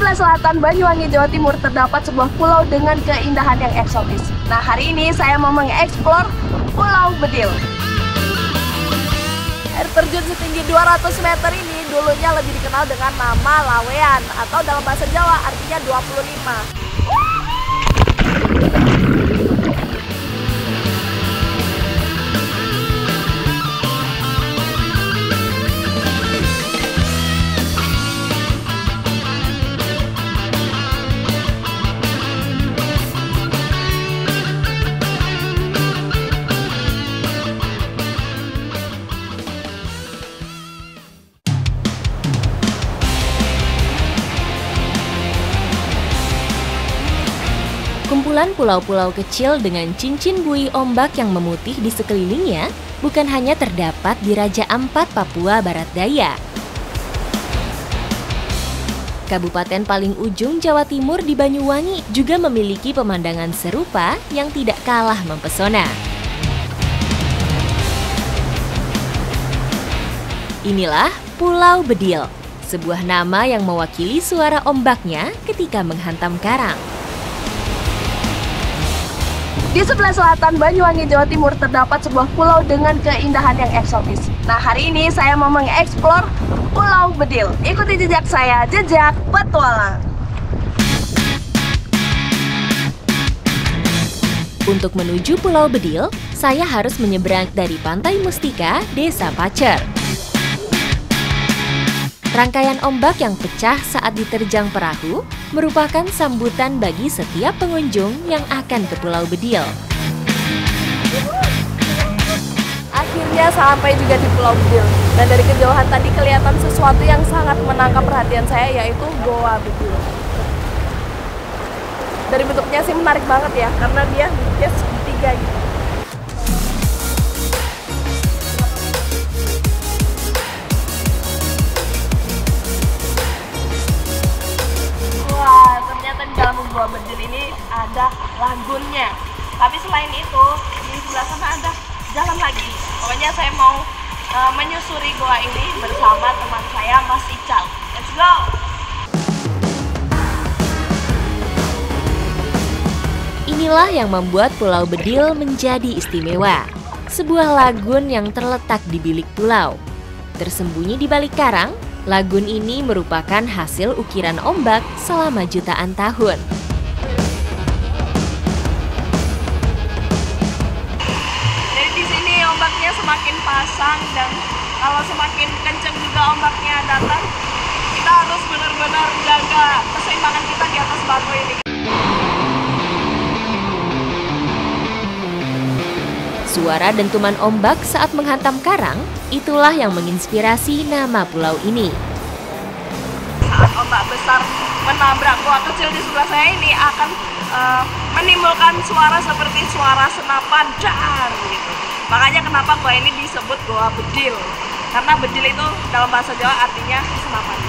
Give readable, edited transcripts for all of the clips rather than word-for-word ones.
sebelah selatan Banyuwangi, Jawa Timur terdapat sebuah pulau dengan keindahan yang eksotis. Nah, hari ini saya mau mengeksplor Pulau Bedil. Air terjun setinggi 200 meter ini dulunya lebih dikenal dengan nama Lawean atau dalam bahasa Jawa artinya 25. Kumpulan pulau-pulau kecil dengan cincin buih ombak yang memutih di sekelilingnya bukan hanya terdapat di Raja Ampat, Papua Barat Daya. Kabupaten paling ujung Jawa Timur di Banyuwangi juga memiliki pemandangan serupa yang tidak kalah mempesona. Inilah Pulau Bedil, sebuah nama yang mewakili suara ombaknya ketika menghantam karang. Di sebelah selatan Banyuwangi, Jawa Timur terdapat sebuah pulau dengan keindahan yang eksotis. Nah, hari ini saya mau mengeksplor Pulau Bedil. Ikuti jejak saya, jejak petualang. Untuk menuju Pulau Bedil, saya harus menyeberang dari Pantai Mustika, Desa Pacer. Rangkaian ombak yang pecah saat diterjang perahu merupakan sambutan bagi setiap pengunjung yang akan ke Pulau Bedil. Akhirnya sampai juga di Pulau Bedil. Dan dari kejauhan tadi kelihatan sesuatu yang sangat menangkap perhatian saya, yaitu Goa Bedil. Dari bentuknya sih menarik banget ya, karena dia segitiga gitu. Goa Bedil ini ada lagunnya, tapi selain itu di sebelah sana ada jalan lagi. Pokoknya saya mau menyusuri goa ini bersama teman saya Mas Ical. Let's go! Inilah yang membuat Pulau Bedil menjadi istimewa. Sebuah lagun yang terletak di bilik pulau. Tersembunyi di balik karang, lagun ini merupakan hasil ukiran ombak selama jutaan tahun. Jadi di sini ombaknya semakin pasang, dan kalau semakin kencang juga ombaknya datang, kita harus benar-benar jaga keseimbangan kita di atas batu ini. Suara dentuman ombak saat menghantam karang, itulah yang menginspirasi nama pulau ini. Saat ombak besar menabrak goa kecil di sebelah saya ini akan menimbulkan suara seperti suara senapan, jar gitu. Makanya kenapa goa ini disebut Goa Bedil. Karena bedil itu dalam bahasa Jawa artinya senapan.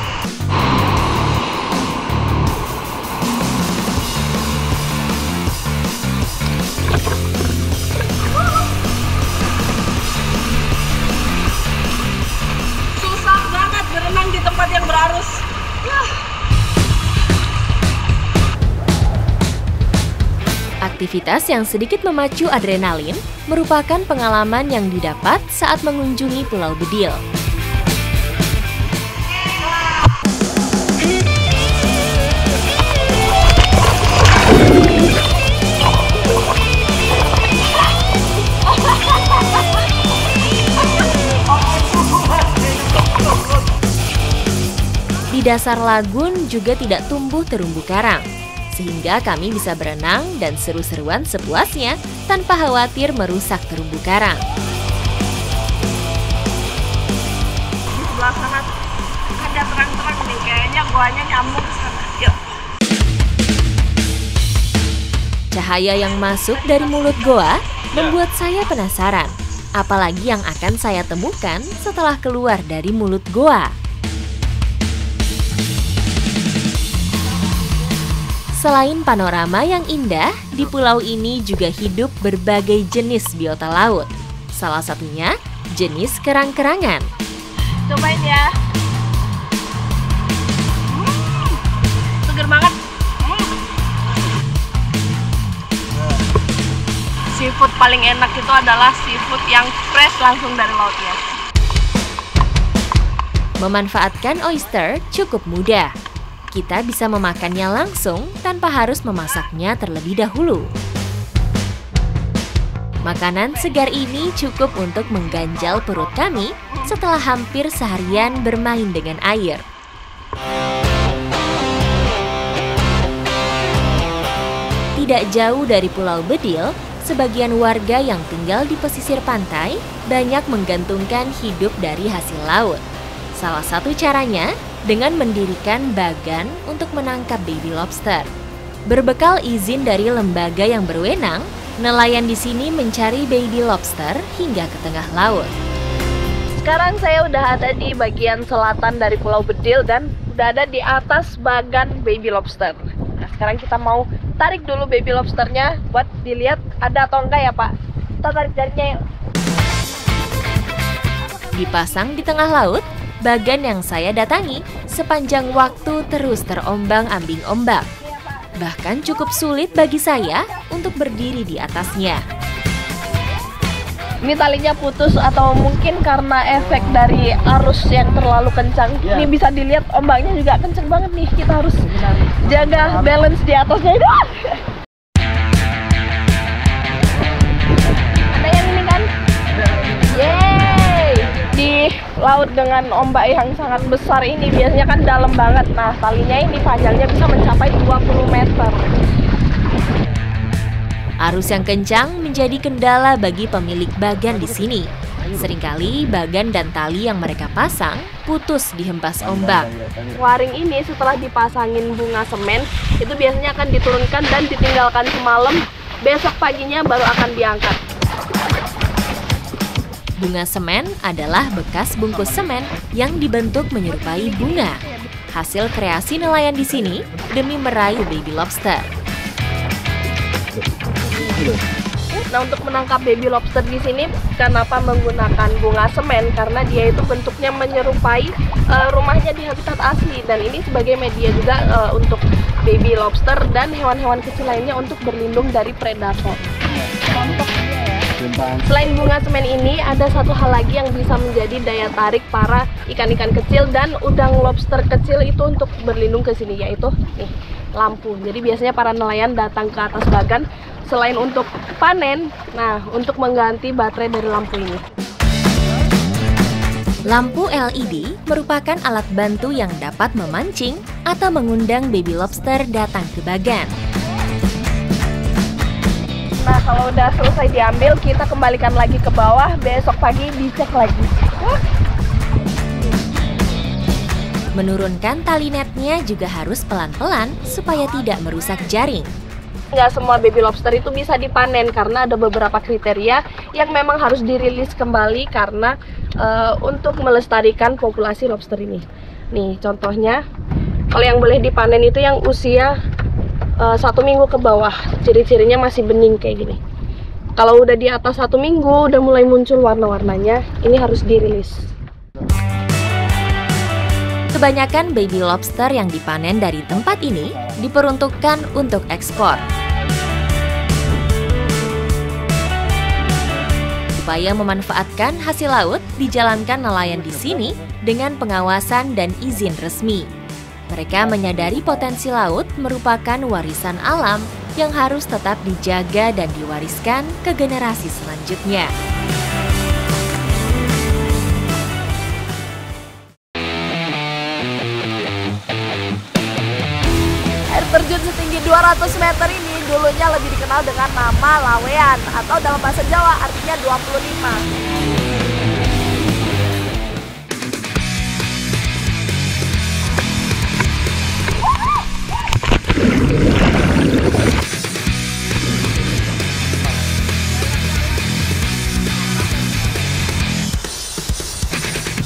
Berenang di tempat yang berarus. Aktivitas yang sedikit memacu adrenalin merupakan pengalaman yang didapat saat mengunjungi Pulau Bedil. Di dasar lagun juga tidak tumbuh terumbu karang, sehingga kami bisa berenang dan seru-seruan sepuasnya tanpa khawatir merusak terumbu karang. Di sebelah sana ada terang-terang nih, kayaknya goanya nyambung ke sana. Yuk. Cahaya yang masuk dari mulut goa membuat saya penasaran, apalagi yang akan saya temukan setelah keluar dari mulut goa. Selain panorama yang indah, di pulau ini juga hidup berbagai jenis biota laut. Salah satunya jenis banget. Seafood paling enak itu adalah seafood yang fresh langsung dari lautnya. Memanfaatkan oyster cukup mudah. Kita bisa memakannya langsung tanpa harus memasaknya terlebih dahulu. Makanan segar ini cukup untuk mengganjal perut kami setelah hampir seharian bermain dengan air. Tidak jauh dari Pulau Bedil, sebagian warga yang tinggal di pesisir pantai banyak menggantungkan hidup dari hasil laut. Salah satu caranya dengan mendirikan bagan untuk menangkap baby lobster. Berbekal izin dari lembaga yang berwenang, nelayan di sini mencari baby lobster hingga ke tengah laut. Sekarang saya udah ada di bagian selatan dari Pulau Bedil dan udah ada di atas bagan baby lobster. Nah, sekarang kita mau tarik dulu baby lobsternya buat dilihat ada atau enggak ya Pak. Kita tarik jaringnya yuk. Dipasang di tengah laut, bagan yang saya datangi sepanjang waktu terus terombang-ambing ombak. Bahkan cukup sulit bagi saya untuk berdiri di atasnya. Ini talinya putus atau mungkin karena efek dari arus yang terlalu kencang. Ini bisa dilihat ombaknya juga kencang banget nih. Kita harus jaga balance di atasnya. Ada yang ini kan? Yeay! Di laut dengan ombak yang sangat besar ini biasanya kan dalam banget. Nah, talinya ini panjangnya bisa mencapai 20 meter. Arus yang kencang menjadi kendala bagi pemilik bagan di sini. Seringkali bagan dan tali yang mereka pasang putus dihempas ombak. Waring ini setelah dipasangin bunga semen, itu biasanya akan diturunkan dan ditinggalkan semalam. Besok paginya baru akan diangkat. Bunga semen adalah bekas bungkus semen yang dibentuk menyerupai bunga. Hasil kreasi nelayan di sini demi meraih baby lobster. Nah, untuk menangkap baby lobster di sini kenapa menggunakan bunga semen? Karena dia itu bentuknya menyerupai rumahnya di habitat asli, dan ini sebagai media juga untuk baby lobster dan hewan-hewan kecil lainnya untuk berlindung dari predator. Selain bunga semen ini, ada satu hal lagi yang bisa menjadi daya tarik para ikan-ikan kecil dan udang lobster kecil itu untuk berlindung ke sini, yaitu nih, lampu. Jadi biasanya para nelayan datang ke atas bagan selain untuk panen, nah untuk mengganti baterai dari lampu ini. Lampu LED merupakan alat bantu yang dapat memancing atau mengundang baby lobster datang ke bagan. Nah, kalau udah selesai diambil, kita kembalikan lagi ke bawah, besok pagi dicek lagi. Menurunkan tali netnya juga harus pelan-pelan supaya tidak merusak jaring. Nggak semua baby lobster itu bisa dipanen karena ada beberapa kriteria yang memang harus dirilis kembali karena untuk melestarikan populasi lobster ini. Nih contohnya, kalau yang boleh dipanen itu yang usia 1 minggu ke bawah, ciri-cirinya masih bening kayak gini. Kalau udah di atas 1 minggu, udah mulai muncul warna-warnanya, ini harus dirilis. Kebanyakan baby lobster yang dipanen dari tempat ini diperuntukkan untuk ekspor. Upaya memanfaatkan hasil laut dijalankan nelayan di sini dengan pengawasan dan izin resmi. Mereka menyadari potensi laut merupakan warisan alam yang harus tetap dijaga dan diwariskan ke generasi selanjutnya. Air terjun setinggi 200 meter ini dulunya lebih dikenal dengan nama Lawean atau dalam bahasa Jawa artinya 25.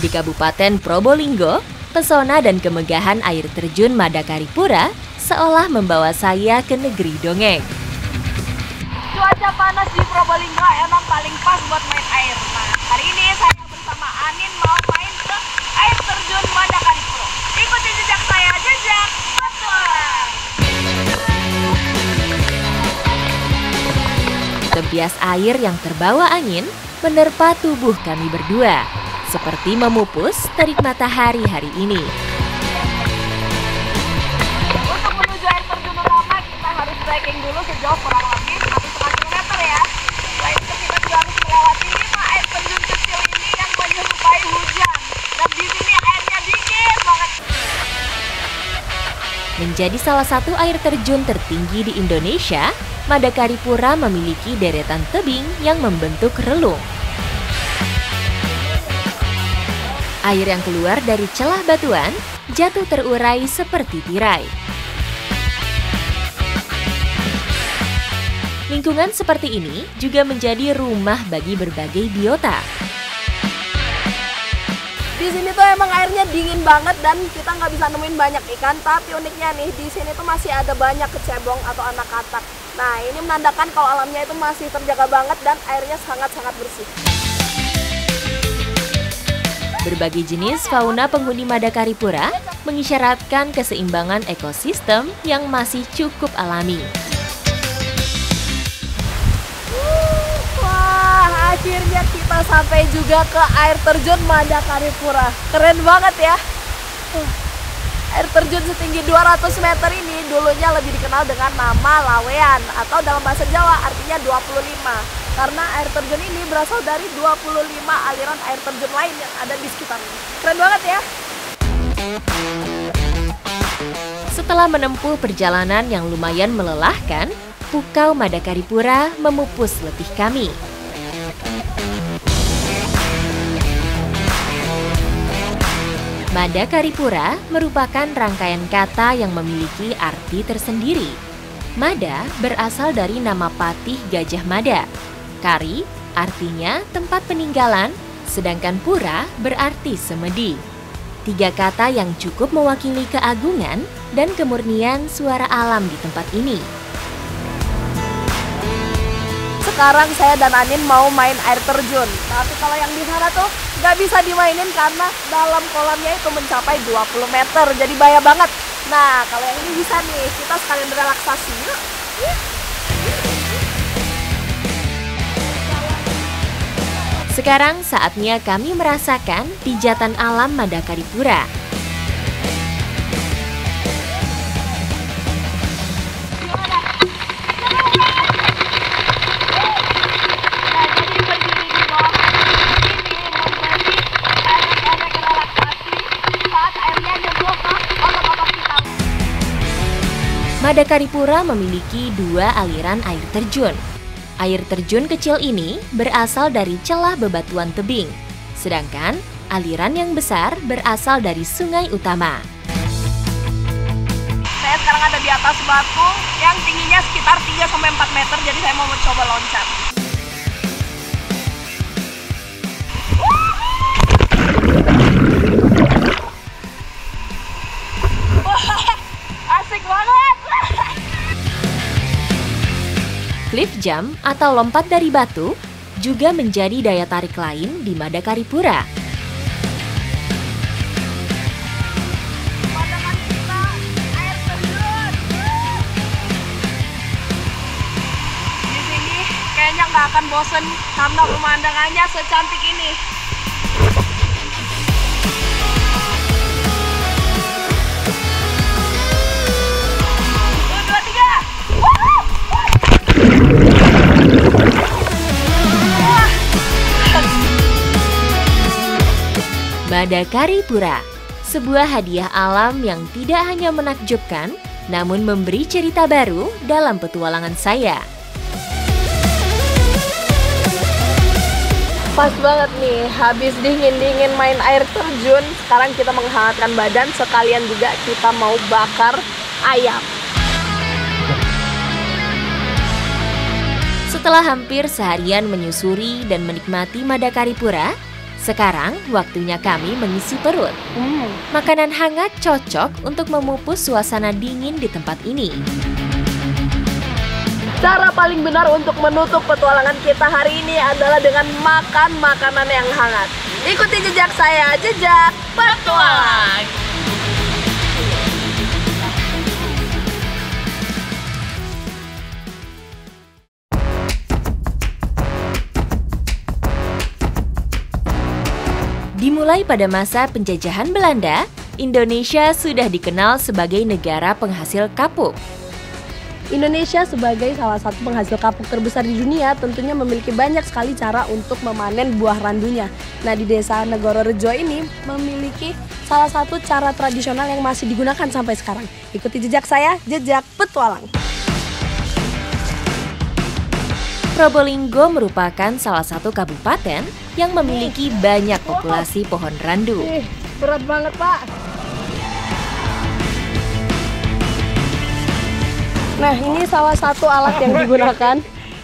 Di Kabupaten Probolinggo, pesona dan kemegahan air terjun Madakaripura seolah membawa saya ke negeri dongeng. Cuaca panas di Probolinggo emang paling pas buat main air. Nah, hari ini saya bersama Anin mau main ke air terjun Madakaripura. Ikuti jejak saya, jejak petualang. bias air yang terbawa angin menerpa tubuh kami berdua, seperti memupus terik matahari hari ini. Untuk menuju air terjun utama, kita harus trekking dulu sejauh kurang lebih 1,5 kilometer ya. Selain itu kita juga harus melewati 5 air terjun kecil ini yang menyerupai hujan. Dan di sini airnya dingin banget. Menjadi salah satu air terjun tertinggi di Indonesia, Madakaripura memiliki deretan tebing yang membentuk relung. Air yang keluar dari celah batuan jatuh terurai seperti tirai. Lingkungan seperti ini juga menjadi rumah bagi berbagai biota. Di sini tuh emang airnya dingin banget dan kita nggak bisa nemuin banyak ikan. Tapi uniknya nih, di sini tuh masih ada banyak kecebong atau anak katak. Nah, ini menandakan kalau alamnya itu masih terjaga banget dan airnya sangat-sangat bersih. Berbagai jenis fauna penghuni Madakaripura mengisyaratkan keseimbangan ekosistem yang masih cukup alami. Wah, akhirnya kita sampai juga ke air terjun Madakaripura. Keren banget ya. Air terjun setinggi 200 meter ini dulunya lebih dikenal dengan nama Lawean atau dalam bahasa Jawa artinya 25. Karena air terjun ini berasal dari 25 aliran air terjun lain yang ada di sekitarnya. Keren banget ya. Setelah menempuh perjalanan yang lumayan melelahkan, Pukau Madakaripura memupus letih kami. Madakaripura merupakan rangkaian kata yang memiliki arti tersendiri. Mada berasal dari nama patih Gajah Mada. Kari artinya tempat peninggalan, sedangkan pura berarti semedi. 3 kata yang cukup mewakili keagungan dan kemurnian suara alam di tempat ini. Sekarang saya dan Anin mau main air terjun. Tapi kalau yang di sana tuh nggak bisa dimainin karena dalam kolamnya itu mencapai 20 meter. Jadi bahaya banget. Nah, kalau yang ini bisa nih. Kita sekalian berrelaksasi. Yuk. Sekarang saatnya kami merasakan pijatan alam Madakaripura. Madakaripura memiliki 2 aliran air terjun. Air terjun kecil ini berasal dari celah bebatuan tebing, sedangkan aliran yang besar berasal dari sungai utama. Saya sekarang ada di atas batu yang tingginya sekitar 3-4 meter, jadi saya mau mencoba loncat. Asik banget! Cliff jump atau lompat dari batu juga menjadi daya tarik lain di Madakaripura. Di sini kayaknya nggak akan bosen karena pemandangannya secantik ini. Madakaripura, sebuah hadiah alam yang tidak hanya menakjubkan, namun memberi cerita baru dalam petualangan saya. Pas banget nih, habis dingin-dingin main air terjun, sekarang kita menghangatkan badan, sekalian juga kita mau bakar ayam. Setelah hampir seharian menyusuri dan menikmati Madakaripura, sekarang waktunya kami mengisi perut. Makanan hangat cocok untuk memupus suasana dingin di tempat ini. Cara paling benar untuk menutup petualangan kita hari ini adalah dengan makan makanan yang hangat. Ikuti jejak saya, jejak petualang. Dimulai pada masa penjajahan Belanda, Indonesia sudah dikenal sebagai negara penghasil kapuk. Indonesia sebagai salah satu penghasil kapuk terbesar di dunia tentunya memiliki banyak sekali cara untuk memanen buah randunya. Nah, di desa Negoro Rejo ini memiliki salah satu cara tradisional yang masih digunakan sampai sekarang. Ikuti jejak saya, jejak petualang. Probolinggo merupakan salah satu kabupaten yang memiliki banyak populasi pohon randu. Berat banget, Pak. Nah, ini salah satu alat yang digunakan,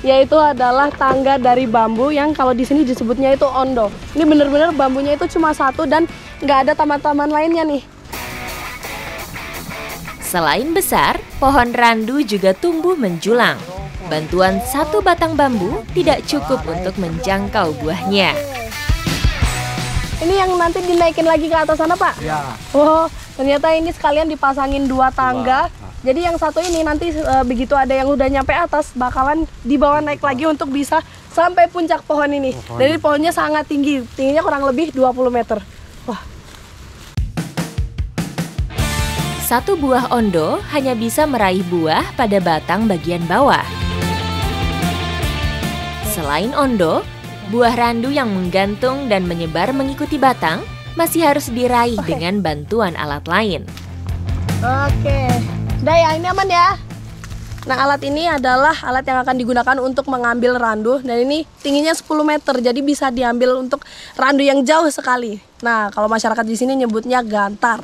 yaitu adalah tangga dari bambu yang kalau di sini disebutnya itu ondo. Ini benar-benar bambunya itu cuma satu dan nggak ada taman-taman lainnya nih. Selain besar, pohon randu juga tumbuh menjulang. Bantuan satu batang bambu tidak cukup untuk menjangkau buahnya. Ini yang nanti dinaikin lagi ke atas sana, Pak? Ya. Oh, ternyata ini sekalian dipasangin dua tangga. Jadi yang satu ini nanti begitu ada yang udah nyampe atas bakalan dibawa naik lagi untuk bisa sampai puncak pohon ini. Jadi pohonnya sangat tinggi, tingginya kurang lebih 20 meter. Wah. Satu buah ondo hanya bisa meraih buah pada batang bagian bawah. Selain ondo, buah randu yang menggantung dan menyebar mengikuti batang masih harus diraih dengan bantuan alat lain. Oke. Udah ya, ini aman ya. Nah, alat ini adalah alat yang akan digunakan untuk mengambil randu. Dan ini tingginya 10 meter, jadi bisa diambil untuk randu yang jauh sekali. Nah, kalau masyarakat di sini nyebutnya gantar.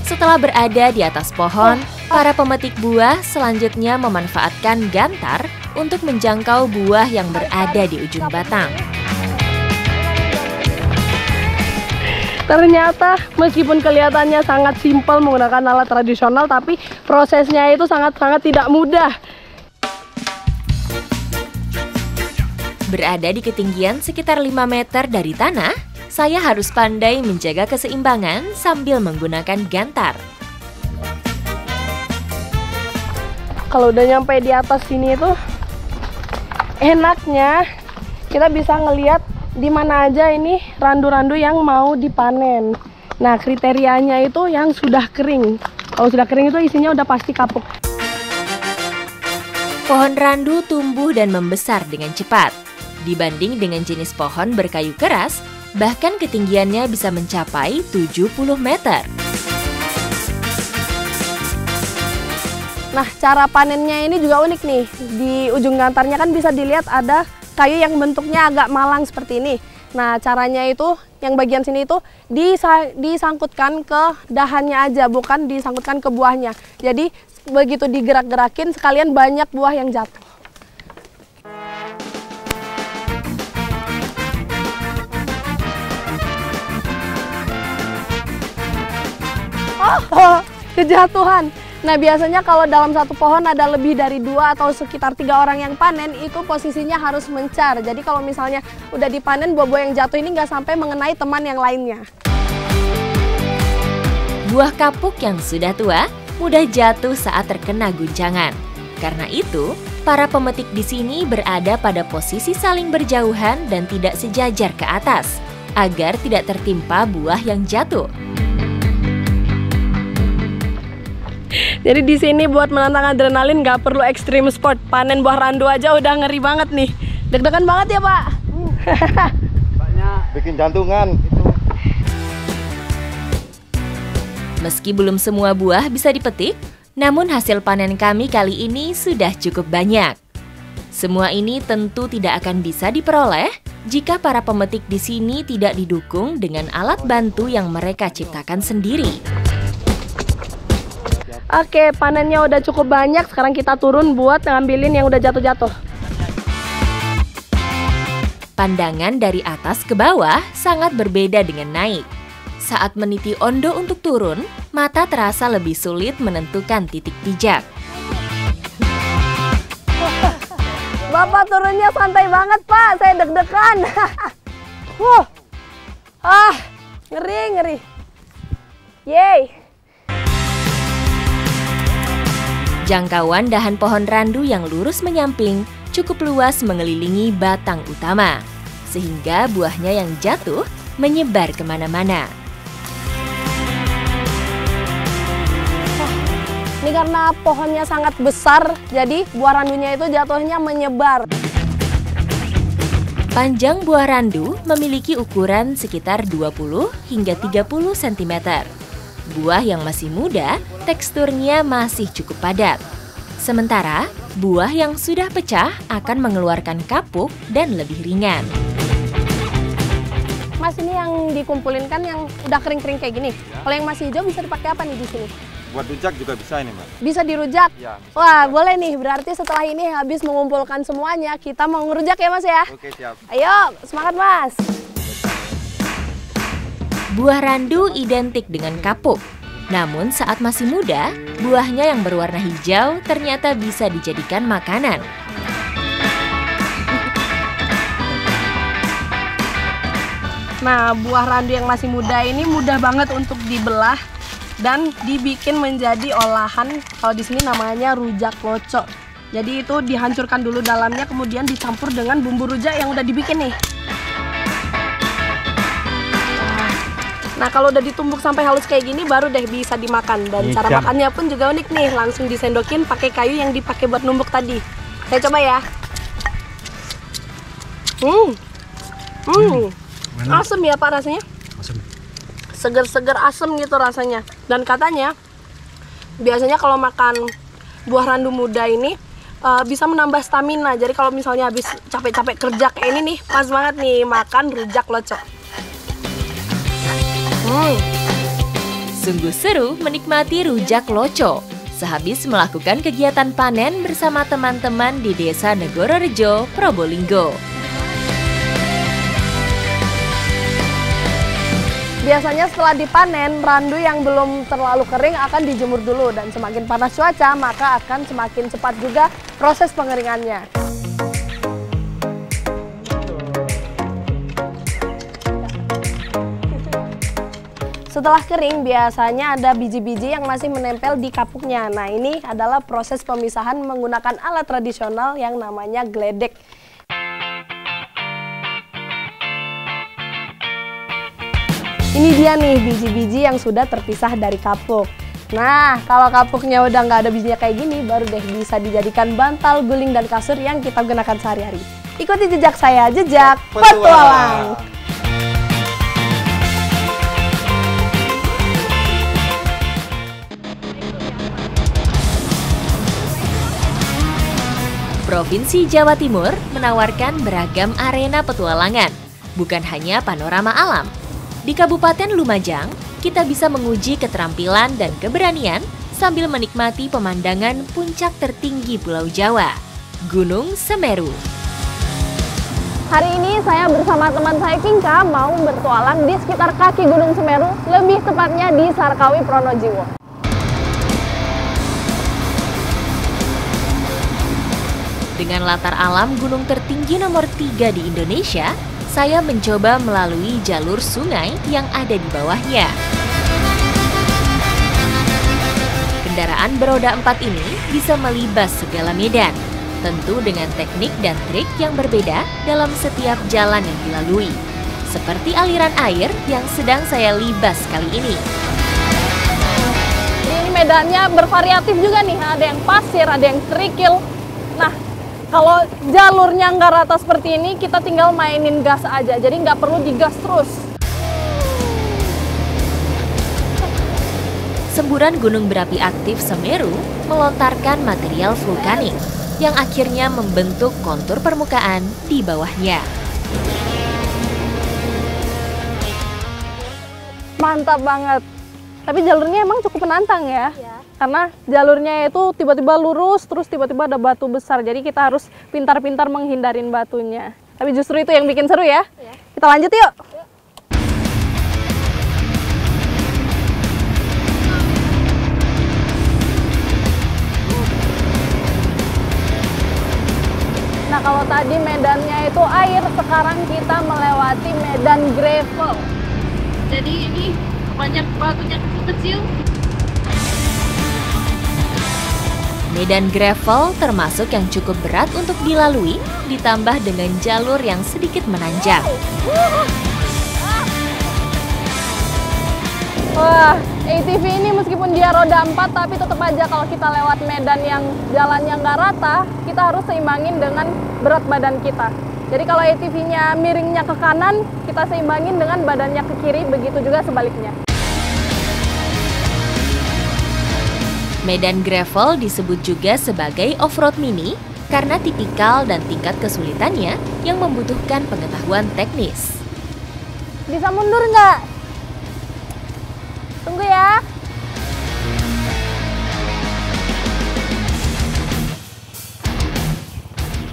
Setelah berada di atas pohon, para pemetik buah selanjutnya memanfaatkan gantar untuk menjangkau buah yang berada di ujung batang. Ternyata meskipun kelihatannya sangat simpel menggunakan alat tradisional, tapi prosesnya itu sangat-sangat tidak mudah. Berada di ketinggian sekitar 5 meter dari tanah, saya harus pandai menjaga keseimbangan sambil menggunakan gantar. Kalau udah nyampe di atas sini itu enaknya kita bisa ngelihat di mana aja ini randu-randu yang mau dipanen. Nah, kriterianya itu yang sudah kering. Kalau sudah kering itu isinya udah pasti kapuk. Pohon randu tumbuh dan membesar dengan cepat. Dibanding dengan jenis pohon berkayu keras, bahkan ketinggiannya bisa mencapai 70 meter. Nah, cara panennya ini juga unik nih. Di ujung gantarnya kan bisa dilihat ada kayu yang bentuknya agak malang seperti ini. Nah, caranya itu yang bagian sini itu disangkutkan ke dahannya aja, bukan disangkutkan ke buahnya. Jadi begitu digerak-gerakin sekalian banyak buah yang jatuh. Oh, kejatuhan. Nah, biasanya kalau dalam satu pohon ada lebih dari 2 atau sekitar 3 orang yang panen, itu posisinya harus mencar. Jadi kalau misalnya udah dipanen, buah-buah yang jatuh ini nggak sampai mengenai teman yang lainnya. Buah kapuk yang sudah tua mudah jatuh saat terkena guncangan. Karena itu, para pemetik di sini berada pada posisi saling berjauhan dan tidak sejajar ke atas, agar tidak tertimpa buah yang jatuh. Jadi di sini buat menantang adrenalin nggak perlu ekstrim sport. Panen buah randu aja udah ngeri banget nih. Deg-degan banget ya, Pak? Bikin jantungan. Meski belum semua buah bisa dipetik, namun hasil panen kami kali ini sudah cukup banyak. Semua ini tentu tidak akan bisa diperoleh jika para pemetik di sini tidak didukung dengan alat bantu yang mereka ciptakan sendiri. Oke, panennya udah cukup banyak. Sekarang kita turun buat ngambilin yang udah jatuh-jatuh. Pandangan dari atas ke bawah sangat berbeda dengan naik. Saat meniti ondo untuk turun, mata terasa lebih sulit menentukan titik pijak. Bapak turunnya santai banget, Pak. Saya deg-degan. Ngeri, ngeri. Yeay. Jangkauan dahan pohon randu yang lurus menyamping cukup luas mengelilingi batang utama, sehingga buahnya yang jatuh menyebar kemana-mana. Ini karena pohonnya sangat besar, jadi buah randunya itu jatuhnya menyebar. Panjang buah randu memiliki ukuran sekitar 20 hingga 30 cm. Buah yang masih muda, teksturnya masih cukup padat. Sementara, buah yang sudah pecah akan mengeluarkan kapuk dan lebih ringan. Mas, ini yang dikumpulin kan yang udah kering-kering kayak gini. Kalau yang masih hijau bisa dipakai apa nih di sini? Buat rujak juga bisa ini, Mbak. Bisa dirujak? Ya, wah, boleh nih. Berarti setelah ini habis mengumpulkan semuanya, kita mau ngerujak ya, Mas ya? Oke, siap. Ayo, semangat, Mas. Buah randu identik dengan kapuk. Namun saat masih muda, buahnya yang berwarna hijau ternyata bisa dijadikan makanan. Nah, buah randu yang masih muda ini mudah banget untuk dibelah dan dibikin menjadi olahan. Kalau di sini namanya rujak loco. Jadi itu dihancurkan dulu dalamnya, kemudian dicampur dengan bumbu rujak yang udah dibikin nih. Nah, kalau udah ditumbuk sampai halus kayak gini, baru deh bisa dimakan. Dan cara makannya pun juga unik nih, langsung disendokin pakai kayu yang dipakai buat numbuk tadi. Saya coba ya. Asem ya Pak rasanya? Asem. Seger-seger asem gitu rasanya. Dan katanya biasanya kalau makan buah randu muda ini bisa menambah stamina. Jadi kalau misalnya habis capek-capek kerja kayak ini nih, pas banget nih makan rujak loco. Sungguh seru menikmati rujak loco sehabis melakukan kegiatan panen bersama teman-teman di Desa Negororejo, Probolinggo. Biasanya setelah dipanen, randu yang belum terlalu kering akan dijemur dulu. Dan semakin panas cuaca, maka akan semakin cepat juga proses pengeringannya. Setelah kering, biasanya ada biji-biji yang masih menempel di kapuknya. Nah, ini adalah proses pemisahan menggunakan alat tradisional yang namanya gledek. Ini dia nih biji-biji yang sudah terpisah dari kapuk. Nah, kalau kapuknya udah nggak ada bijinya kayak gini, baru deh bisa dijadikan bantal, guling, dan kasur yang kita gunakan sehari-hari. Ikuti jejak saya, jejak petualang. Provinsi Jawa Timur menawarkan beragam arena petualangan, bukan hanya panorama alam. Di Kabupaten Lumajang, kita bisa menguji keterampilan dan keberanian sambil menikmati pemandangan puncak tertinggi Pulau Jawa, Gunung Semeru. Hari ini saya bersama teman saya Kinka mau bertualang di sekitar kaki Gunung Semeru, lebih tepatnya di Sarkawi Pronojiwo. Dengan latar alam gunung tertinggi nomor 3 di Indonesia, saya mencoba melalui jalur sungai yang ada di bawahnya. Kendaraan beroda 4 ini bisa melibas segala medan, tentu dengan teknik dan trik yang berbeda dalam setiap jalan yang dilalui. Seperti aliran air yang sedang saya libas kali ini. Ini medannya bervariatif juga nih, ada yang pasir, ada yang kerikil. Nah, kalau jalurnya nggak rata seperti ini, kita tinggal mainin gas aja, jadi nggak perlu digas terus. Semburan gunung berapi aktif Semeru melontarkan material vulkanik yang akhirnya membentuk kontur permukaan di bawahnya. Mantap banget. Tapi jalurnya emang cukup menantang ya. Karena jalurnya itu tiba-tiba lurus, terus tiba-tiba ada batu besar. Jadi kita harus pintar-pintar menghindarin batunya. Tapi justru itu yang bikin seru ya. Kita lanjut yuk. Nah, kalau tadi medannya itu air, sekarang kita melewati medan gravel. Jadi ini banyak batunya kecil-kecil. Medan gravel termasuk yang cukup berat untuk dilalui, ditambah dengan jalur yang sedikit menanjak. Wah, ATV ini meskipun dia roda 4, tapi tetap aja kalau kita lewat medan yang jalannya nggak rata, kita harus seimbangin dengan berat badan kita. Jadi kalau ATV-nya miringnya ke kanan, kita seimbangin dengan badannya ke kiri, begitu juga sebaliknya. Medan gravel disebut juga sebagai off-road mini karena tipikal dan tingkat kesulitannya yang membutuhkan pengetahuan teknis. Bisa mundur nggak? Tunggu ya.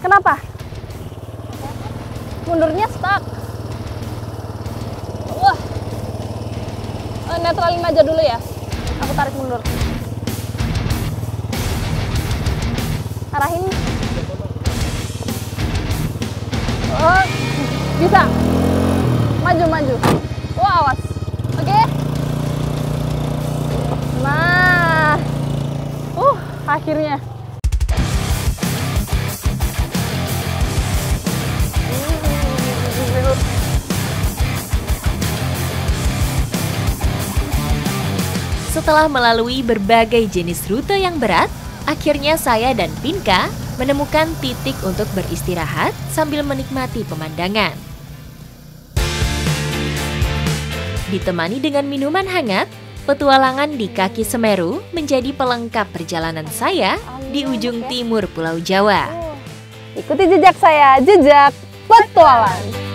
Kenapa? Mundurnya stuck. Wah. Netralin aja dulu ya. Aku tarik mundur. Arahin. Oh, bisa. Maju. Wah, awas. Oke. Nah. Akhirnya. Setelah melalui berbagai jenis rute yang berat, akhirnya saya dan Pinka menemukan titik untuk beristirahat sambil menikmati pemandangan. Ditemani dengan minuman hangat, petualangan di kaki Semeru menjadi pelengkap perjalanan saya di ujung timur Pulau Jawa. Ikuti jejak saya, jejak petualang.